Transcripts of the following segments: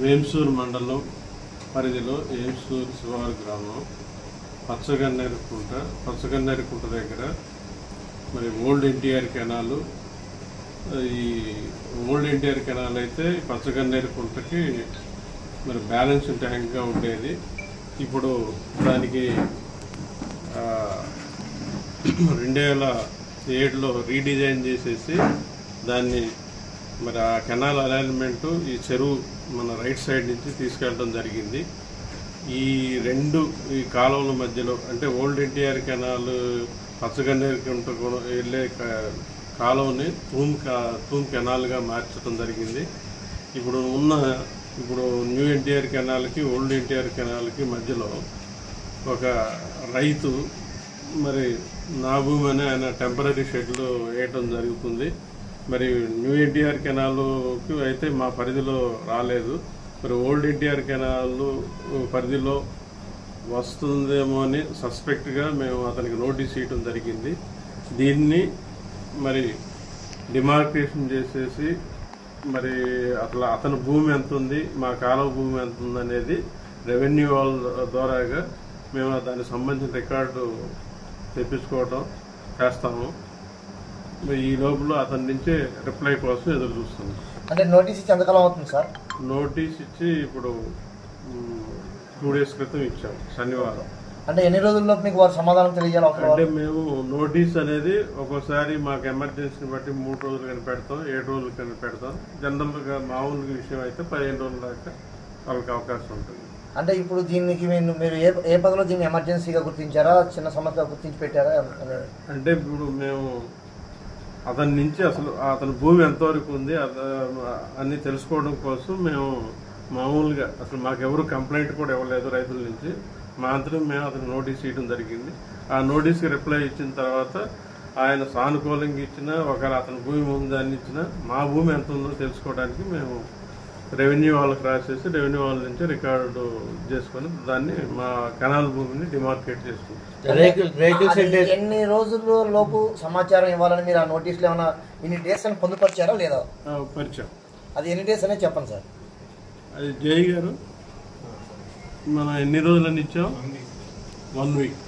వేంసూరు మండలం పరిధిలో వేంసూరు శివారు గ్రామం పచ్చగన్నేరుకుంట దగ్గర మరి ఓల్డ్ ఎన్టీఆర్ కెనాలు. ఈ ఓల్డ్ ఎన్టీఆర్ కెనాల్ అయితే పచ్చగన్నేరుకుంటకి మరి బ్యాలెన్స్ ట్యాంక్గా ఉండేది. ఇప్పుడు దానికి 2007లో రీడిజైన్ చేసేసి దాన్ని మరి ఆ కెనాల్ అలైన్మెంటు ఈ చెరువు మన రైట్ సైడ్ నుంచి తీసుకెళ్ళడం జరిగింది. ఈ కాలువల మధ్యలో అంటే ఓల్డ్ ఎన్టీఆర్ కెనాల్ పచ్చగన్నేరుకుంట వెళ్ళే కాలువని తూమ్ కెనాల్గా మార్చడం జరిగింది. ఇప్పుడు న్యూ ఎన్టీఆర్ కెనాల్కి ఓల్డ్ ఎన్టీఆర్ కెనాల్కి మధ్యలో ఒక రైతు మరి నా భూమి అని ఆయన టెంపరీ షెడ్లు వేయటం జరుగుతుంది. మరి న్యూ ఎన్టీఆర్ కెనాల్కి అయితే మా పరిధిలో రాలేదు. మరి ఓల్డ్ ఎన్టీఆర్ కెనాల్ పరిధిలో వస్తుందేమో అని సస్పెక్ట్గా మేము అతనికి నోటీస్ ఇవ్వడం జరిగింది. దీన్ని మరి డిమార్కేషన్ చేసేసి మరి అతని భూమి ఎంత ఉంది, మా కాలువ భూమి ఎంత ఉంది అనేది రెవెన్యూ వాళ్ళ ద్వారాగా మేము దానికి సంబంధించిన రికార్డు తెప్పించుకోవడం చేస్తాము. ఈ లోపల అతని నుంచి రిప్లై కోసం ఎదురు చూస్తున్నాం. అంటే నోటీస్ ఇచ్చి ఎంతకాలం అవుతుంది సార్? నోటీస్ ఇచ్చి ఇప్పుడు 2 days క్రితం ఇచ్చాము, శనివారం. అంటే ఎన్ని రోజుల్లో మీకు వారు సమాధానం తెలియాలి? అంటే మేము నోటీస్ అనేది ఒక్కోసారి మాకు ఎమర్జెన్సీని బట్టి 3 రోజులు కానీ పెడతాం, 7 రోజులు కానీ పెడతాం. జనరల్గా మామూలు విషయం అయితే 15 రోజుల దాకా వాళ్ళకి అవకాశం ఉంటుంది. అంటే ఇప్పుడు దీనికి మీరు ఏ పదవిలో దీన్ని ఎమర్జెన్సీగా గుర్తించారా, చిన్న సమస్యగా గుర్తించి పెట్టారా? అంటే ఇప్పుడు మేము అతని నుంచి అతని భూమి ఎంతవరకు ఉంది అన్ని తెలుసుకోవడం కోసం మేము మామూలుగా మాకెవరు కంప్లైంట్ కూడా ఇవ్వలేదు రైతుల నుంచి. మాత్రం మేము అతనికి నోటీస్ ఇవ్వడం జరిగింది. ఆ నోటీస్కి రిప్లై ఇచ్చిన తర్వాత ఆయన సానుకూలంగా ఇచ్చినా, ఒకవేళ అతని భూమి ఉందని ఇచ్చినా, మా భూమి ఎంత ఉందో తెలుసుకోవడానికి మేము రెవెన్యూ వాళ్ళకి రాసేసి రెవెన్యూ వాళ్ళ నుంచి రికార్డు చేసుకొని దాన్ని మా కెనాల్ భూమిని డిమార్కేట్ చేసుకుంటాం. ఎన్ని రోజుల లోపు సమాచారం ఇవ్వాలని మీరు ఆ నోటీసులు ఏమైనా ఇన్ని డేస్ అని పొందుపరిచారా లేదా? పరిచయం. అది ఎన్ని డేస్ అనేది చెప్పండి సార్. అది జై గారు మనం ఎన్ని రోజులని ఇచ్చాం? 1 week.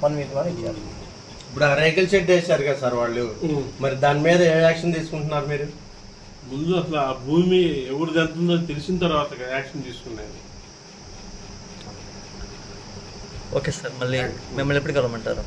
1 week లో ఇచ్చారు. ఇప్పుడు ఆ రేకుల షెడ్ వేశారు కదా సార్ వాళ్ళు, మరి దాని మీద ఏ యాక్షన్ తీసుకుంటున్నారు మీరు? ముందు ఆ భూమి ఎవరు జంతుందో తెలిసిన తర్వాత యాక్షన్ తీసుకునేది. ఓకే సార్, మళ్ళీ మిమ్మల్ని ఎప్పుడు కలవమంటారు?